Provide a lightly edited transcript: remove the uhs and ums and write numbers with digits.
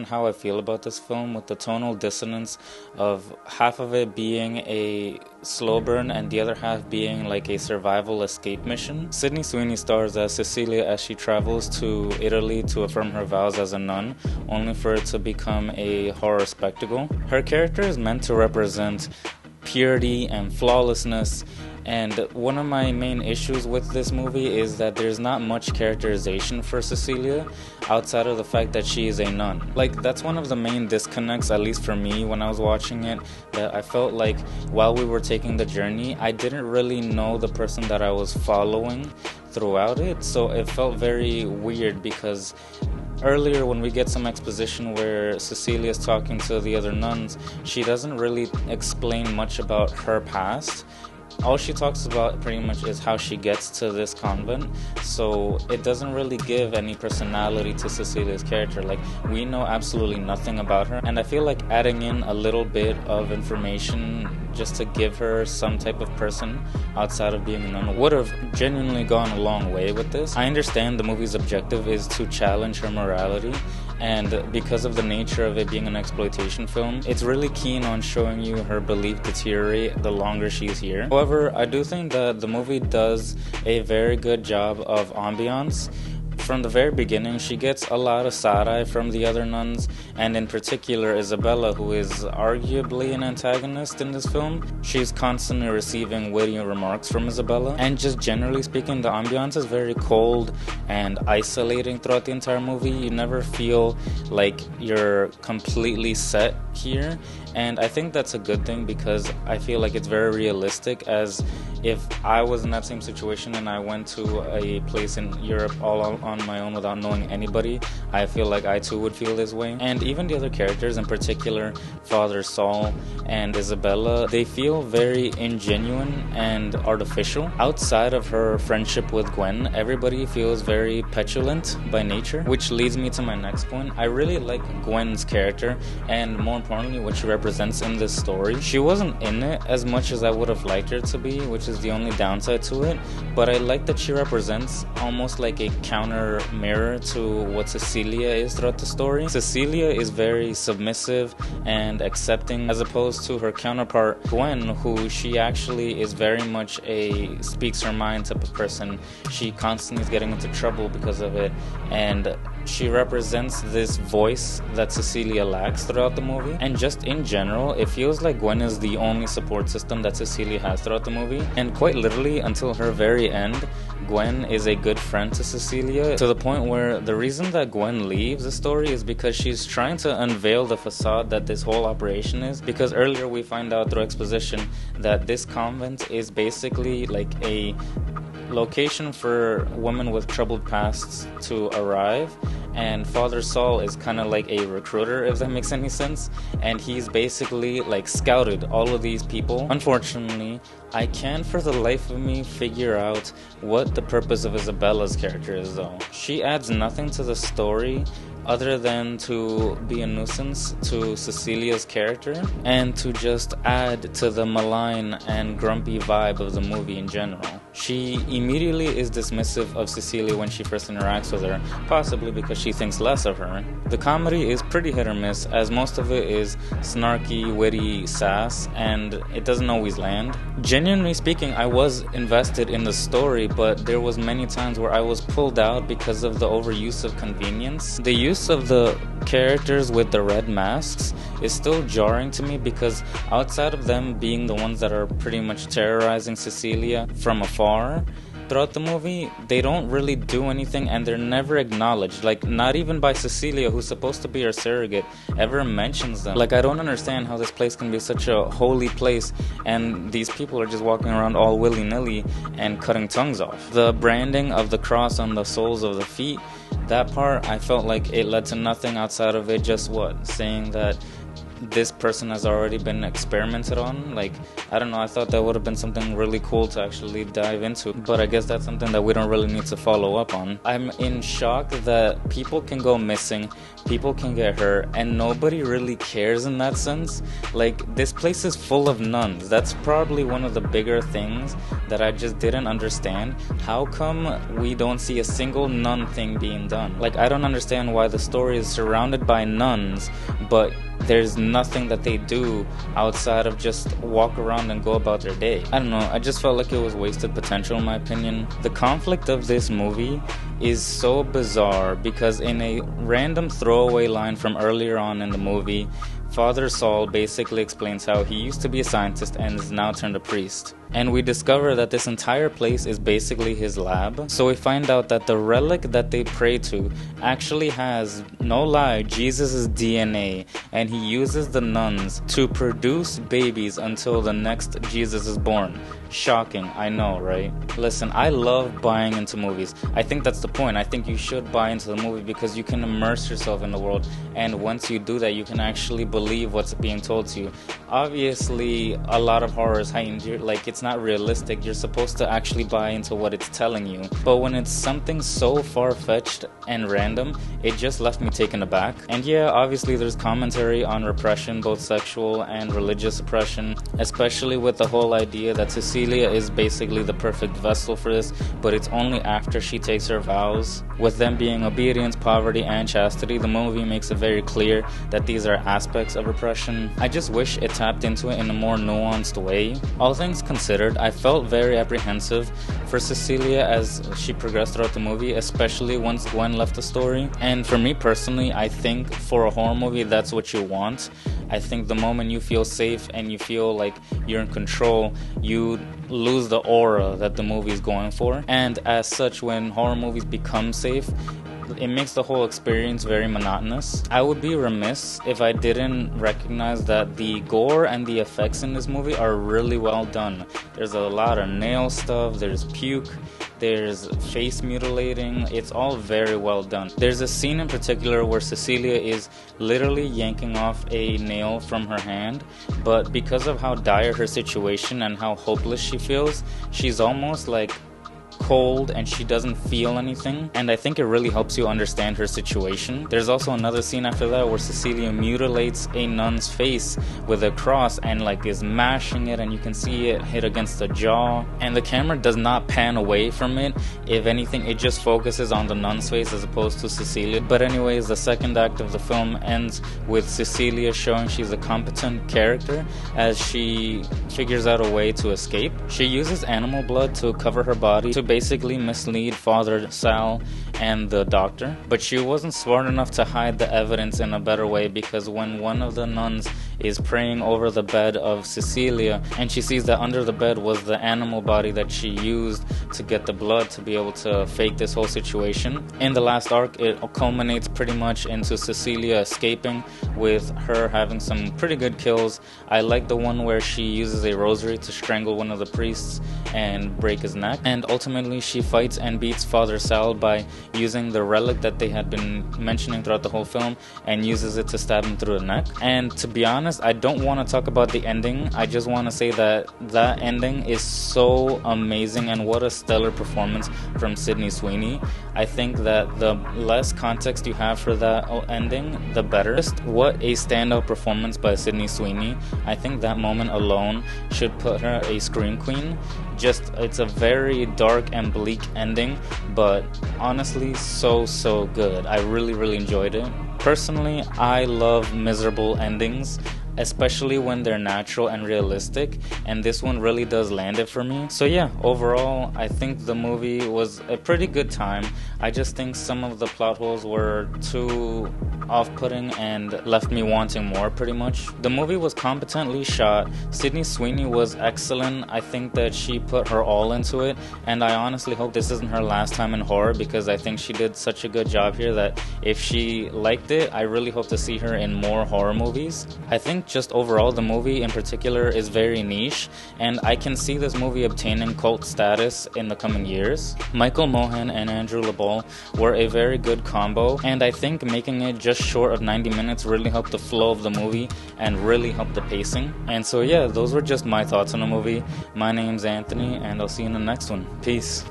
how I feel about this film, with the tonal dissonance of half of it being a slow burn and the other half being like a survival escape mission. Sydney Sweeney stars as Cecilia as she travels to Italy to affirm her vows as a nun, only for it to become a horror spectacle. Her character is meant to represent purity and flawlessness, and one of my main issues with this movie is that there's not much characterization for Cecilia outside of the fact that she is a nun. Like, that's one of the main disconnects, at least for me when I was watching it, that I felt like while we were taking the journey, I didn't really know the person that I was following throughout it, so it felt very weird because earlier when we get some exposition where Cecilia is talking to the other nuns, she doesn't really explain much about her past. All she talks about pretty much is how she gets to this convent, so it doesn't really give any personality to Cecilia's character. Like, we know absolutely nothing about her, and I feel like adding in a little bit of information just to give her some type of person outside of being a nun would have genuinely gone a long way with this. I understand the movie's objective is to challenge her morality, and because of the nature of it being an exploitation film, it's really keen on showing you her belief deteriorate the longer she's here. However, I do think that the movie does a very good job of ambiance. From the very beginning, she gets a lot of side-eye from the other nuns, and in particular Isabella, who is arguably an antagonist in this film. She's constantly receiving witty remarks from Isabella, and just generally speaking, the ambiance is very cold and isolating throughout the entire movie. You never feel like you're completely set here, and I think that's a good thing because I feel like it's very realistic, as if I was in that same situation and I went to a place in Europe all on my own without knowing anybody, I feel like I too would feel this way. And even the other characters, in particular Father Saul and Isabella, they feel very ingenuine and artificial. Outside of her friendship with Gwen, everybody feels very petulant by nature, which leads me to my next point. I really like Gwen's character, and more importantly what she represents in this story. She wasn't in it as much as I would have liked her to be, which is the only downside to it, but I like that she represents almost like a counter mirror to what Cecilia is throughout the story. Cecilia is very submissive and accepting, as opposed to her counterpart Gwen, who she actually is very much a speaks her mind type of person. She constantly is getting into trouble because of it, and she represents this voice that Cecilia lacks throughout the movie. And just in general, it feels like Gwen is the only support system that Cecilia has throughout the movie, and quite literally until her very end, Gwen is a good friend to Cecilia, to the point where the reason that Gwen leaves the story is because she's trying to unveil the facade that this whole operation is. Because earlier we find out through exposition that this convent is basically like a location for women with troubled pasts to arrive, and Father Saul is kind of like a recruiter, if that makes any sense, and he's basically like scouted all of these people. Unfortunately, I can't for the life of me figure out what the purpose of Isabella's character is though. She adds nothing to the story other than to be a nuisance to Cecilia's character and to just add to the malign and grumpy vibe of the movie in general. She immediately is dismissive of Cecilia when she first interacts with her, possibly because she thinks less of her. The comedy is pretty hit or miss, as most of it is snarky, witty sass, and it doesn't always land. Genuinely speaking, I was invested in the story, but there was many times where I was pulled out because of the overuse of convenience. The use of the characters with the red masks is still jarring to me, because outside of them being the ones that are pretty much terrorizing Cecilia from afar throughout the movie, they don't really do anything, and they're never acknowledged. Like, not even by Cecilia, who's supposed to be her surrogate, ever mentions them. Like, I don't understand how this place can be such a holy place and these people are just walking around all willy-nilly and cutting tongues off. The branding of the cross on the soles of the feet, that part, I felt like it led to nothing outside of it just saying that this person has already been experimented on. Like, I don't know, I thought that would have been something really cool to actually dive into, but I guess that's something that we don't really need to follow up on. I'm in shock that people can go missing, people can get hurt, and nobody really cares in that sense. Like, this place is full of nuns. That's probably one of the bigger things that I just didn't understand. How come we don't see a single nun thing being done? Like, I don't understand why the story is surrounded by nuns, but there's nothing that they do outside of just walk around and go about their day. I don't know, I just felt like it was wasted potential in my opinion. The conflict of this movie is so bizarre because in a random throwaway line from earlier on in the movie, Father Saul basically explains how he used to be a scientist and is now turned a priest. And we discover that this entire place is basically his lab. So we find out that the relic that they pray to actually has, no lie, Jesus' DNA. And he uses the nuns to produce babies until the next Jesus is born. Shocking, I know, right? Listen, I love buying into movies. I think that's the point. I think you should buy into the movie because you can immerse yourself in the world. And once you do that, you can actually believe what's being told to you. Obviously, a lot of horror is heightened. It's not realistic. You're supposed to actually buy into what it's telling you. But when it's something so far-fetched and random, it just left me taken aback. And yeah, obviously there's commentary on repression, both sexual and religious oppression, especially with the whole idea that Cecilia is basically the perfect vessel for this, but it's only after she takes her vows. With them being obedience, poverty, and chastity, the movie makes it very clear that these are aspects of repression. I just wish it tapped into it in a more nuanced way. All things considered, I felt very apprehensive for Cecilia as she progressed throughout the movie, especially once Gwen left the story. And for me personally, I think for a horror movie, that's what you want. I think the moment you feel safe and you feel like you're in control, you lose the aura that the movie is going for. And as such, when horror movies become safe, it makes the whole experience very monotonous. I would be remiss if I didn't recognize that the gore and the effects in this movie are really well done. There's a lot of nail stuff, there's puke, there's face mutilating. It's all very well done. There's a scene in particular where Cecilia is literally yanking off a nail from her hand, but because of how dire her situation and how hopeless she feels, she's almost like cold and she doesn't feel anything, and I think it really helps you understand her situation. There's also another scene after that where Cecilia mutilates a nun's face with a cross and is mashing it, and you can see it hit against the jaw, and the camera does not pan away from it. If anything, it just focuses on the nun's face as opposed to Cecilia. But anyways, the second act of the film ends with Cecilia showing she's a competent character as she figures out a way to escape. She uses animal blood to cover her body to basically mislead Father Sal and the doctor, but she wasn't smart enough to hide the evidence in a better way, because when one of the nuns is praying over the bed of Cecilia and she sees that under the bed was the animal body that she used to get the blood to be able to fake this whole situation. In the last arc, it culminates pretty much into Cecilia escaping, with her having some pretty good kills. I like the one where she uses a rosary to strangle one of the priests and break his neck, and ultimately she fights and beats Father Sal by using the relic that they had been mentioning throughout the whole film and uses it to stab him through the neck. And to be honest, I don't want to talk about the ending. I just want to say that that ending is so amazing, and what a stellar performance from Sydney Sweeney. I think that the less context you have for that ending, the better. Just what a standout performance by Sydney Sweeney. I think that moment alone should put her a Scream Queen. It's a very dark and bleak ending, but honestly so good. I really enjoyed it. Personally, I love miserable endings, especially when they're natural and realistic, and this one really does land it for me. So yeah, overall, I think the movie was a pretty good time. I just think some of the plot holes were too off-putting and left me wanting more, pretty much. The movie was competently shot. Sydney Sweeney was excellent. I think that she put her all into it, and I honestly hope this isn't her last time in horror, because I think she did such a good job here that if she liked it, I really hope to see her in more horror movies. I think just overall, the movie in particular is very niche, and I can see this movie obtaining cult status in the coming years. Michael Mohan and Andrew LeBeau were a very good combo, and I think making it just just short of 90 minutes really helped the flow of the movie and really helped the pacing. And so yeah, those were just my thoughts on the movie. My name's Anthony, and I'll see you in the next one. Peace.